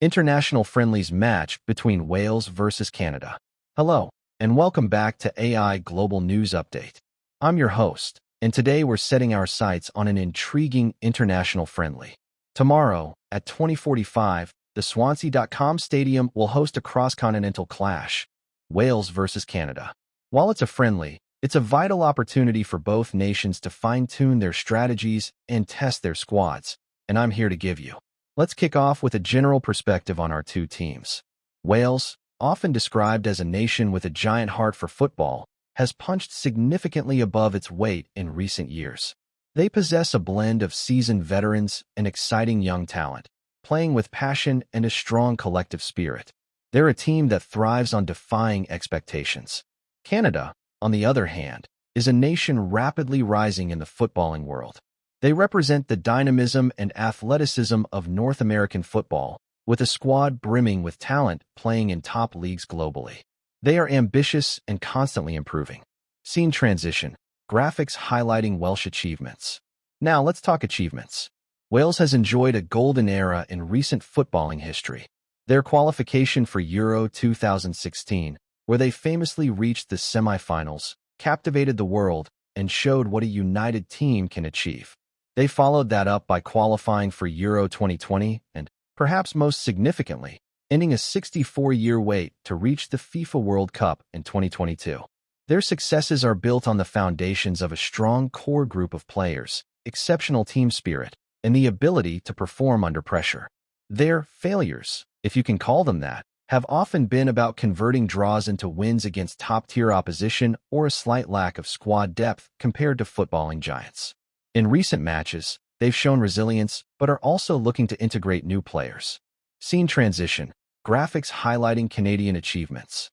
International friendlies match between Wales versus Canada. Hello, and welcome back to AI Global News Update. I'm your host, and today we're setting our sights on an intriguing international friendly. Tomorrow, at 2045, the Swansea.com Stadium will host a cross-continental clash, Wales versus Canada. While it's a friendly, it's a vital opportunity for both nations to fine-tune their strategies and test their squads, and I'm here to give you. Let's kick off with a general perspective on our two teams. Wales, often described as a nation with a giant heart for football, has punched significantly above its weight in recent years. They possess a blend of seasoned veterans and exciting young talent, playing with passion and a strong collective spirit. They're a team that thrives on defying expectations. Canada, on the other hand, is a nation rapidly rising in the footballing world. They represent the dynamism and athleticism of North American football, with a squad brimming with talent playing in top leagues globally. They are ambitious and constantly improving. Scene transition, graphics highlighting Welsh achievements. Now let's talk achievements. Wales has enjoyed a golden era in recent footballing history. Their qualification for Euro 2016, where they famously reached the semi-finals, captivated the world and showed what a united team can achieve. They followed that up by qualifying for Euro 2020 and, perhaps most significantly, ending a 64-year wait to reach the FIFA World Cup in 2022. Their successes are built on the foundations of a strong core group of players, exceptional team spirit, and the ability to perform under pressure. Their failures, if you can call them that, have often been about converting draws into wins against top-tier opposition or a slight lack of squad depth compared to footballing giants. In recent matches, they've shown resilience but are also looking to integrate new players. Scene transition, graphics highlighting Canadian achievements.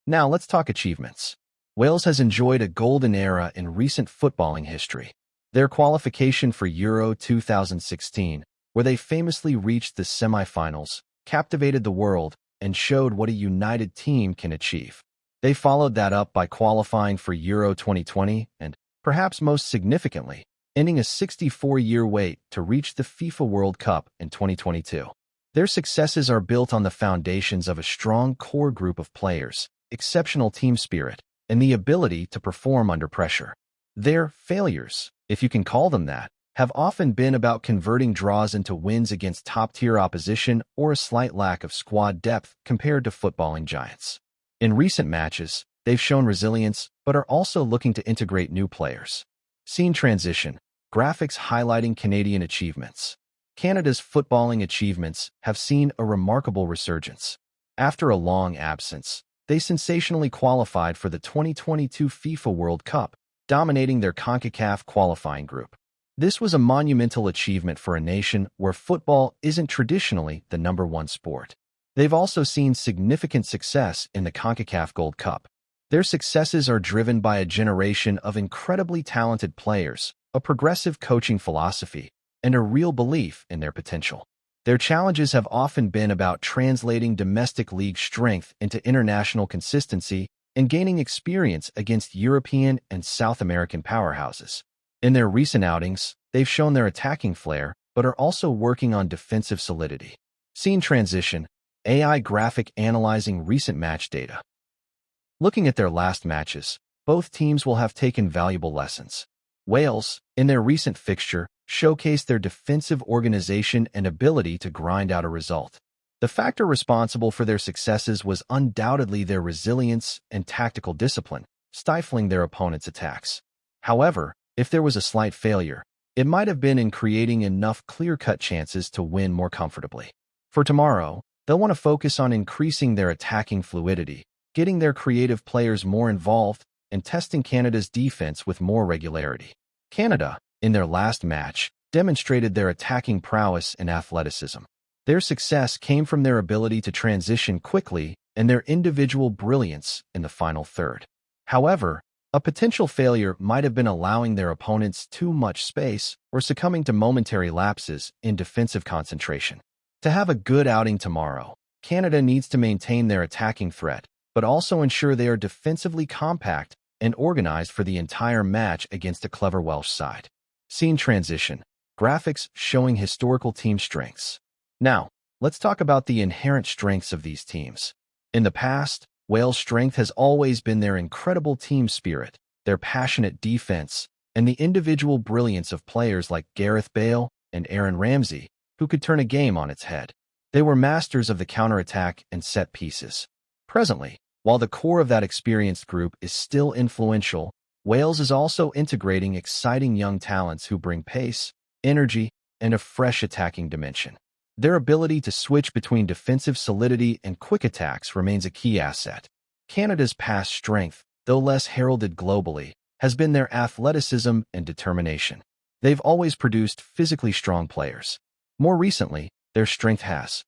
Now let's talk achievements. Wales has enjoyed a golden era in recent footballing history. Their qualification for Euro 2016, where they famously reached the semi-finals, captivated the world and showed what a united team can achieve. They followed that up by qualifying for Euro 2020 and, perhaps most significantly, ending a 64-year wait to reach the FIFA World Cup in 2022. Their successes are built on the foundations of a strong core group of players, exceptional team spirit, and the ability to perform under pressure. Their failures, if you can call them that, have often been about converting draws into wins against top-tier opposition or a slight lack of squad depth compared to footballing giants. In recent matches, they've shown resilience but are also looking to integrate new players. Scene transition, graphics highlighting Canadian achievements. Canada's footballing achievements have seen a remarkable resurgence. After a long absence, they sensationally qualified for the 2022 FIFA World Cup, dominating their CONCACAF qualifying group. This was a monumental achievement for a nation where football isn't traditionally the number one sport. They've also seen significant success in the CONCACAF Gold Cup. Their successes are driven by a generation of incredibly talented players, a progressive coaching philosophy, and a real belief in their potential. Their challenges have often been about translating domestic league strength into international consistency and gaining experience against European and South American powerhouses. In their recent outings, they've shown their attacking flair, but are also working on defensive solidity. Scene transition, AI graphic analyzing recent match data. Looking at their last matches, both teams will have taken valuable lessons. Wales, in their recent fixture, showcased their defensive organization and ability to grind out a result. The factor responsible for their successes was undoubtedly their resilience and tactical discipline, stifling their opponents' attacks. However, if there was a slight failure, it might have been in creating enough clear-cut chances to win more comfortably. For tomorrow, they'll want to focus on increasing their attacking fluidity, getting their creative players more involved, and testing Canada's defense with more regularity. Canada, in their last match, demonstrated their attacking prowess and athleticism. Their success came from their ability to transition quickly and their individual brilliance in the final third. However, a potential failure might have been allowing their opponents too much space or succumbing to momentary lapses in defensive concentration. To have a good outing tomorrow, Canada needs to maintain their attacking threat, but also ensure they are defensively compact and organized for the entire match against a clever Welsh side. Scene transition, graphics showing historical team strengths. Now, let's talk about the inherent strengths of these teams. In the past, Wales' strength has always been their incredible team spirit, their passionate defense, and the individual brilliance of players like Gareth Bale and Aaron Ramsey, who could turn a game on its head. They were masters of the counterattack and set pieces. Presently, while the core of that experienced group is still influential, Wales is also integrating exciting young talents who bring pace, energy, and a fresh attacking dimension. Their ability to switch between defensive solidity and quick attacks remains a key asset. Canada's past strength, though less heralded globally, has been their athleticism and determination. They've always produced physically strong players. More recently, their strength has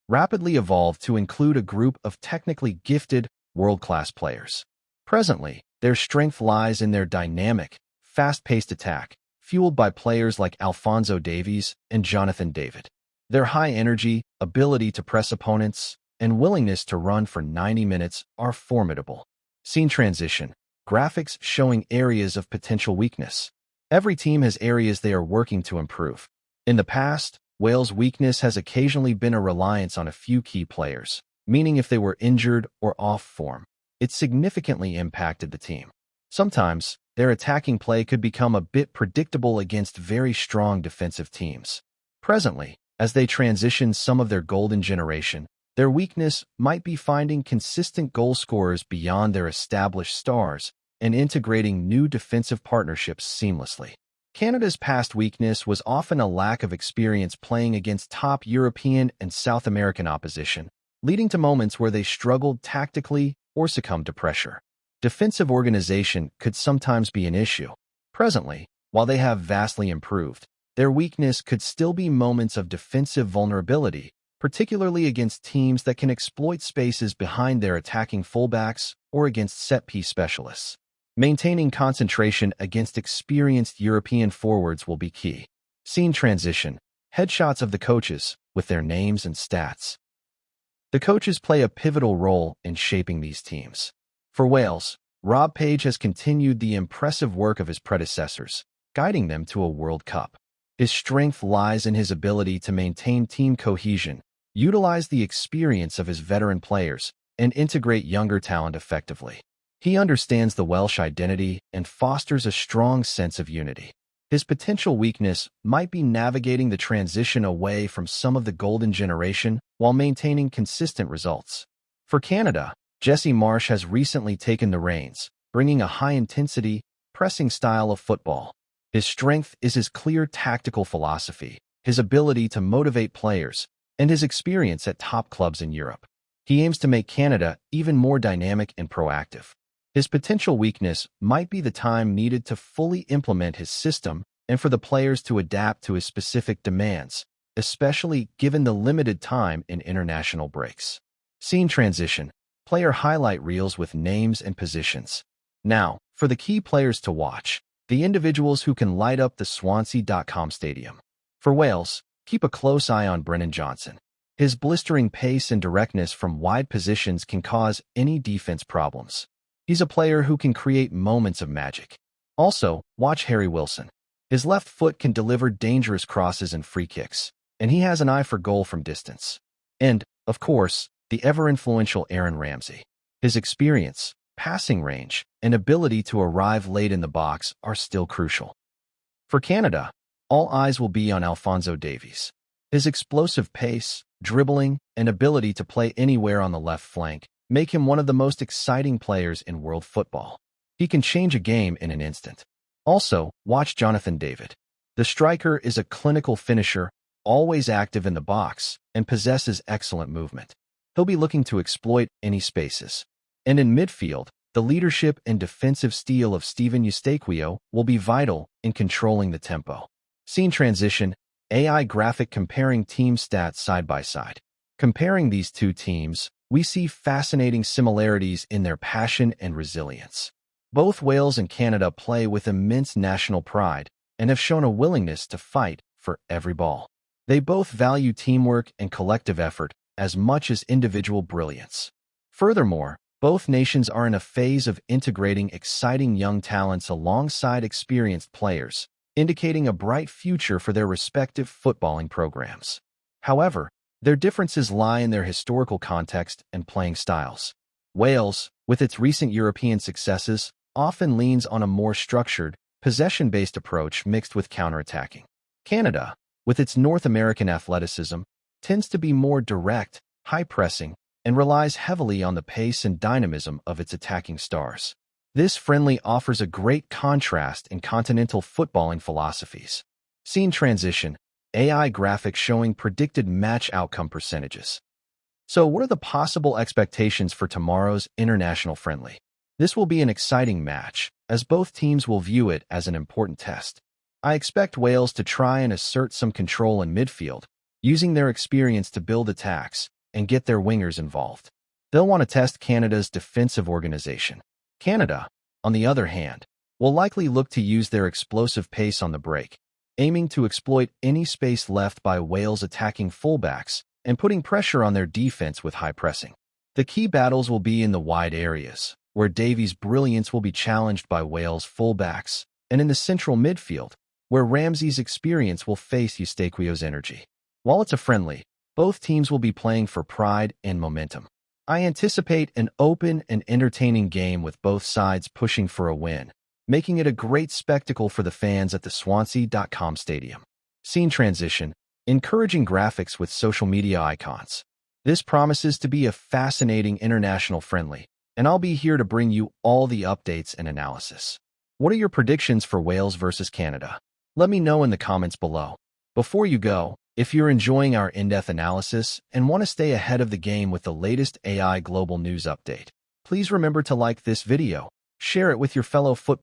rapidly evolved to include a group of technically gifted, world-class players. Presently, their strength lies in their dynamic, fast-paced attack, fueled by players like Alphonso Davies and Jonathan David. Their high energy, ability to press opponents, and willingness to run for 90 minutes are formidable. Scene transition, graphics showing areas of potential weakness. Every team has areas they are working to improve. In the past, Wales' weakness has occasionally been a reliance on a few key players, meaning if they were injured or off form, it significantly impacted the team. Sometimes, their attacking play could become a bit predictable against very strong defensive teams. Presently, as they transition some of their golden generation, their weakness might be finding consistent goal scorers beyond their established stars and integrating new defensive partnerships seamlessly. Canada's past weakness was often a lack of experience playing against top European and South American opposition, leading to moments where they struggled tactically or succumbed to pressure. Defensive organization could sometimes be an issue. Presently, while they have vastly improved, their weakness could still be moments of defensive vulnerability, particularly against teams that can exploit spaces behind their attacking fullbacks or against set-piece specialists. Maintaining concentration against experienced European forwards will be key. Scene transition, headshots of the coaches with their names and stats. The coaches play a pivotal role in shaping these teams. For Wales, Rob Page has continued the impressive work of his predecessors, guiding them to a World Cup. His strength lies in his ability to maintain team cohesion, utilize the experience of his veteran players, and integrate younger talent effectively. He understands the Welsh identity and fosters a strong sense of unity. His potential weakness might be navigating the transition away from some of the golden generation while maintaining consistent results. For Canada, Jesse Marsch has recently taken the reins, bringing a high-intensity, pressing style of football. His strength is his clear tactical philosophy, his ability to motivate players, and his experience at top clubs in Europe. He aims to make Canada even more dynamic and proactive. His potential weakness might be the time needed to fully implement his system and for the players to adapt to his specific demands, especially given the limited time in international breaks. Scene transition, player highlight reels with names and positions. Now, for the key players to watch, the individuals who can light up the Swansea.com stadium. For Wales, keep a close eye on Brennan Johnson. His blistering pace and directness from wide positions can cause any defense problems. He's a player who can create moments of magic. Also, watch Harry Wilson. His left foot can deliver dangerous crosses and free kicks, and he has an eye for goal from distance. And, of course, the ever-influential Aaron Ramsey. His experience, passing range, and ability to arrive late in the box are still crucial. For Canada, all eyes will be on Alphonso Davies. His explosive pace, dribbling, and ability to play anywhere on the left flank make him one of the most exciting players in world football. He can change a game in an instant. Also, watch Jonathan David. The striker is a clinical finisher, always active in the box, and possesses excellent movement. He'll be looking to exploit any spaces. And in midfield, the leadership and defensive steel of Steven Eustaquio will be vital in controlling the tempo. Scene transition, AI graphic comparing team stats side by side. Comparing these two teams, we see fascinating similarities in their passion and resilience. Both Wales and Canada play with immense national pride and have shown a willingness to fight for every ball. They both value teamwork and collective effort as much as individual brilliance. Furthermore, both nations are in a phase of integrating exciting young talents alongside experienced players, indicating a bright future for their respective footballing programs. However, Their differences lie in their historical context and playing styles. Wales, with its recent European successes, often leans on a more structured, possession-based approach mixed with counterattacking. Canada, with its North American athleticism, tends to be more direct, high-pressing, and relies heavily on the pace and dynamism of its attacking stars. This friendly offers a great contrast in continental footballing philosophies. Scene transition, AI graphics showing predicted match outcome percentages. So what are the possible expectations for tomorrow's international friendly? This will be an exciting match, as both teams will view it as an important test. I expect Wales to try and assert some control in midfield, using their experience to build attacks and get their wingers involved. They'll want to test Canada's defensive organization. Canada, on the other hand, will likely look to use their explosive pace on the break, aiming to exploit any space left by Wales' attacking fullbacks and putting pressure on their defense with high pressing. The key battles will be in the wide areas, where Davies' brilliance will be challenged by Wales' fullbacks, and in the central midfield, where Ramsey's experience will face Eustaquio's energy. While it's a friendly, both teams will be playing for pride and momentum. I anticipate an open and entertaining game with both sides pushing for a win, making it a great spectacle for the fans at the Swansea.com stadium. Scene transition, encouraging graphics with social media icons. This promises to be a fascinating international friendly, and I'll be here to bring you all the updates and analysis. What are your predictions for Wales versus Canada? Let me know in the comments below. Before you go, if you're enjoying our in-depth analysis and want to stay ahead of the game with the latest AI global news update, please remember to like this video, share it with your fellow football